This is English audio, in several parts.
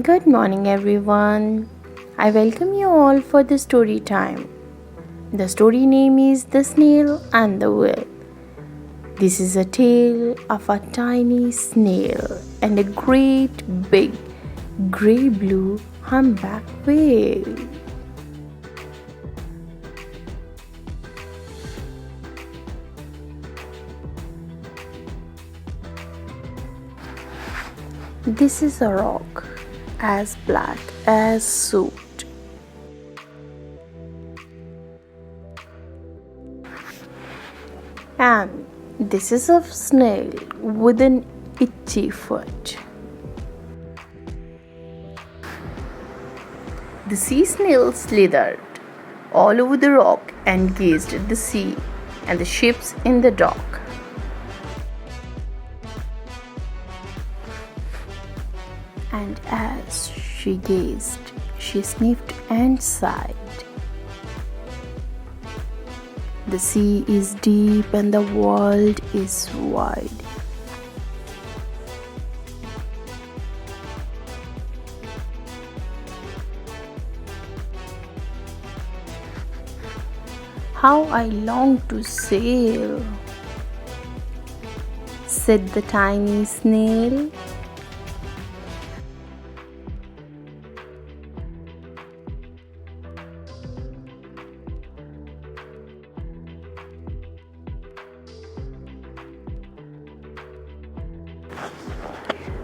Good morning, everyone. I welcome you all for the story time. The story name is The Snail and the Whale. This is a tale of a tiny snail and a great big grey blue humpback whale. This is a rock as black as soot. And this is a snail with an itchy foot. The sea snail slithered all over the rock and gazed at the sea and the ships in the dock. And as she gazed, she sniffed and sighed. The sea is deep and the world is wide. How I long to sail, said the tiny snail.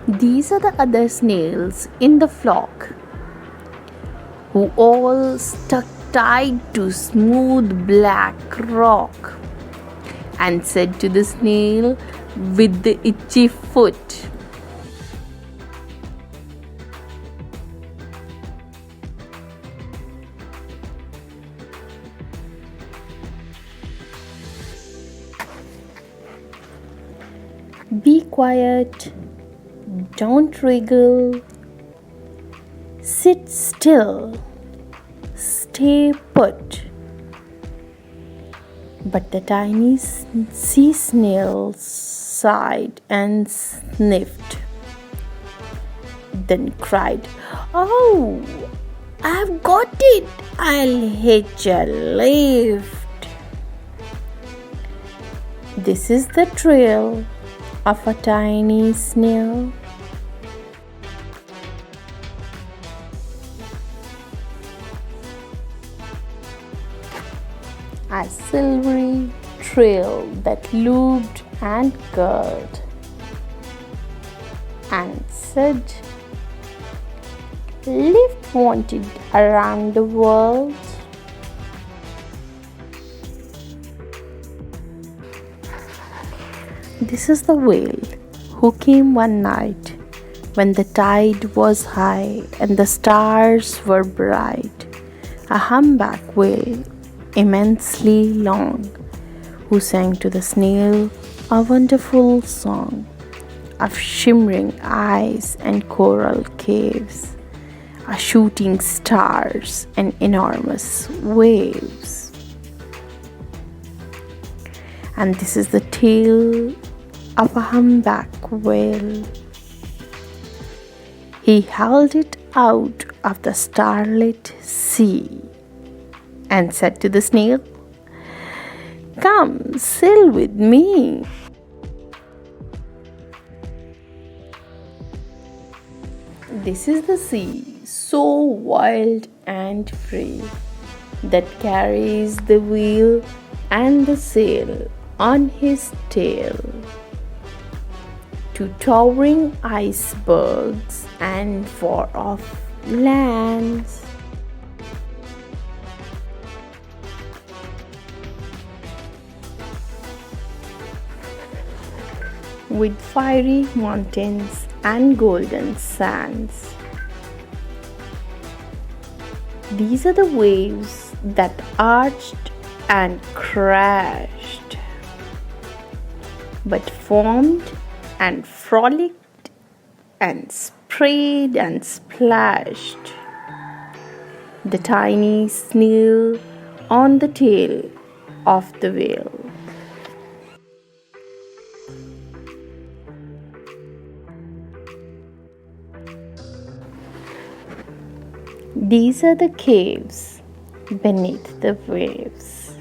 These are the other snails in the flock, who all stuck tied to smooth black rock, and said to the snail with the itchy foot, "Be quiet, don't wriggle, sit still, stay put." But the tiny sea snail sighed and sniffed, then cried, "Oh, I've got it! I'll hitch a lift." This is the trail of a tiny snail. A silvery trail that looped and curled and said, "Lift wanted around the world." This is the whale who came one night when the tide was high and the stars were bright. A humpback whale, immensely long, who sang to the snail a wonderful song of shimmering eyes and coral caves, a shooting stars and enormous waves. And this is the tale of a humpback whale. He held it out of the starlit sea and said to the snail, "Come, sail with me." This is the sea, so wild and free, that carries the wheel and the sail on his tail to towering icebergs and far off lands. With fiery mountains and golden sands. These are the waves that arched and crashed, but formed and frolicked and sprayed and splashed. The tiny snail on the tail of the whale. These are the caves beneath the waves,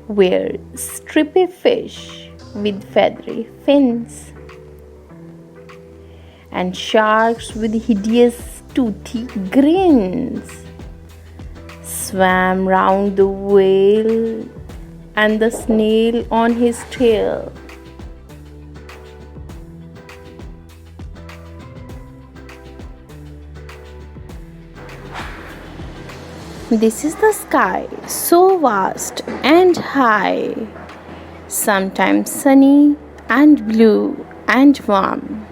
where stripy fish with feathery fins and sharks with hideous toothy grins swam round the whale and the snail on his tail. This is the sky, so vast and high, sometimes sunny and blue and warm,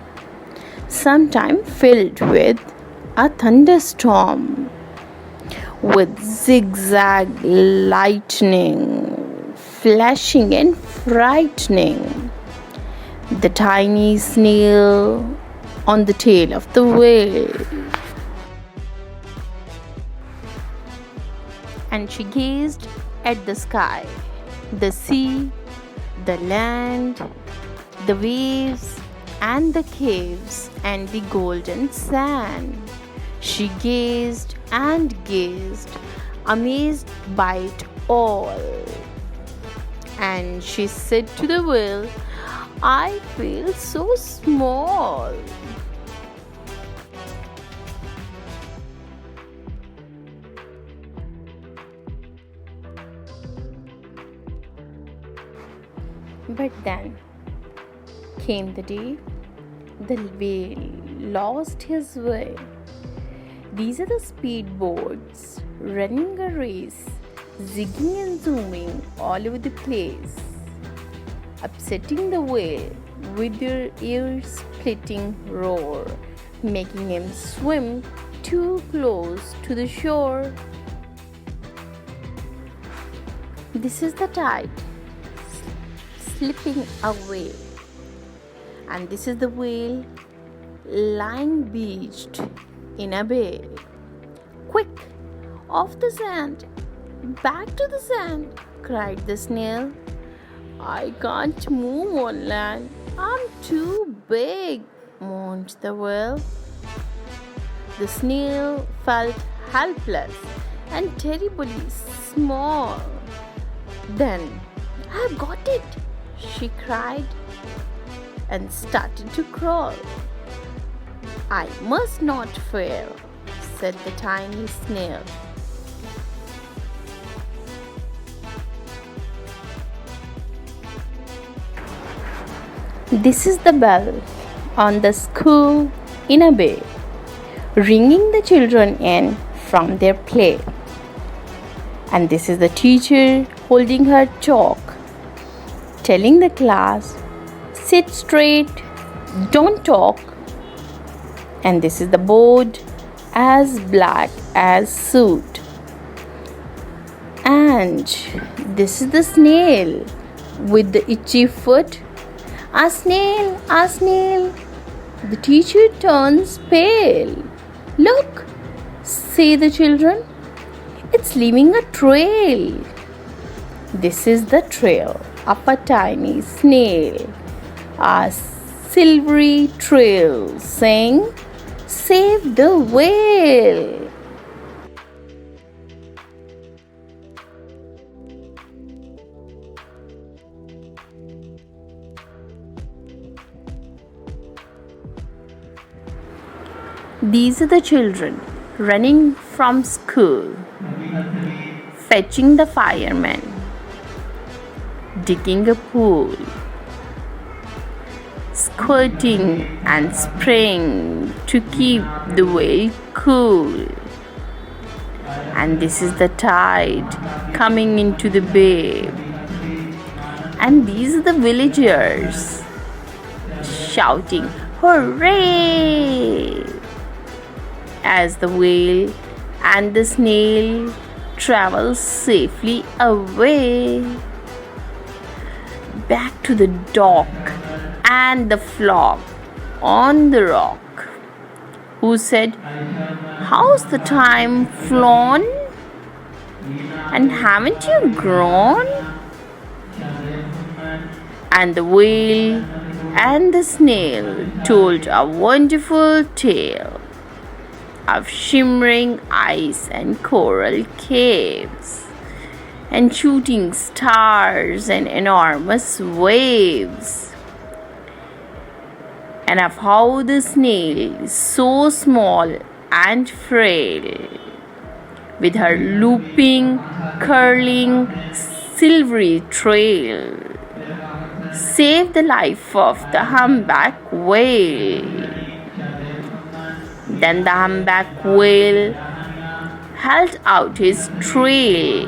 sometimes filled with a thunderstorm, with zigzag lightning, flashing and frightening. The tiny snail on the tail of the whale. And she gazed at the sky, the sea, the land, the waves, and the caves, and the golden sand. She gazed and gazed, amazed by it all. And she said to the whale, "I feel so small." But then came the day the whale lost his way. These are the speedboats running a race, zigging and zooming all over the place, upsetting the whale with their ear-splitting roar, making him swim too close to the shore. This is the tide slipping away, and this is the whale lying beached in a bay. "Quick, off the sand, back to the sand," cried the snail. "I can't move on land, I'm too big," moaned the whale. The snail felt helpless and terribly small. Then, "I've got it," she cried, and started to crawl. "I must not fail," said the tiny snail. This is the bell on the school in a bay, ringing the children in from their play. And this is the teacher holding her chalk, telling the class, "Sit straight, don't talk." And this is the board, as black as soot. And this is the snail with the itchy foot. "A snail, a snail." The teacher turns pale. "Look," say the children, "it's leaving a trail." This is the trail of a tiny snail, a silvery trail saying, "Save the whale." These are the children running from school, fetching the fireman, digging a pool, squirting and spraying to keep the whale cool. And this is the tide coming into the bay. And these are the villagers shouting, "Hooray!" as the whale and the snail travel safely away back to the dock and the flock on the rock, who said, "How's the time flown? And haven't you grown?" And the whale and the snail told a wonderful tale of shimmering ice and coral caves, and shooting stars and enormous waves, and of how the snail is so small and frail, with her looping, curling, silvery trail, saved the life of the humpback whale. Then the humpback whale held out his trail,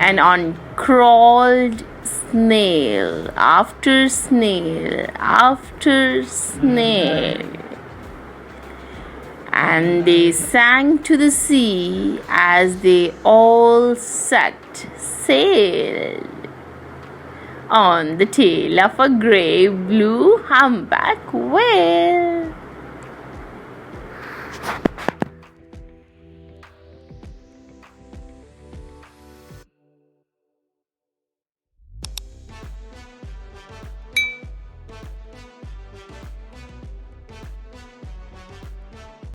and on crawled snail after snail after snail, and they sank to the sea as they all set sail on the tail of a grey blue humpback whale.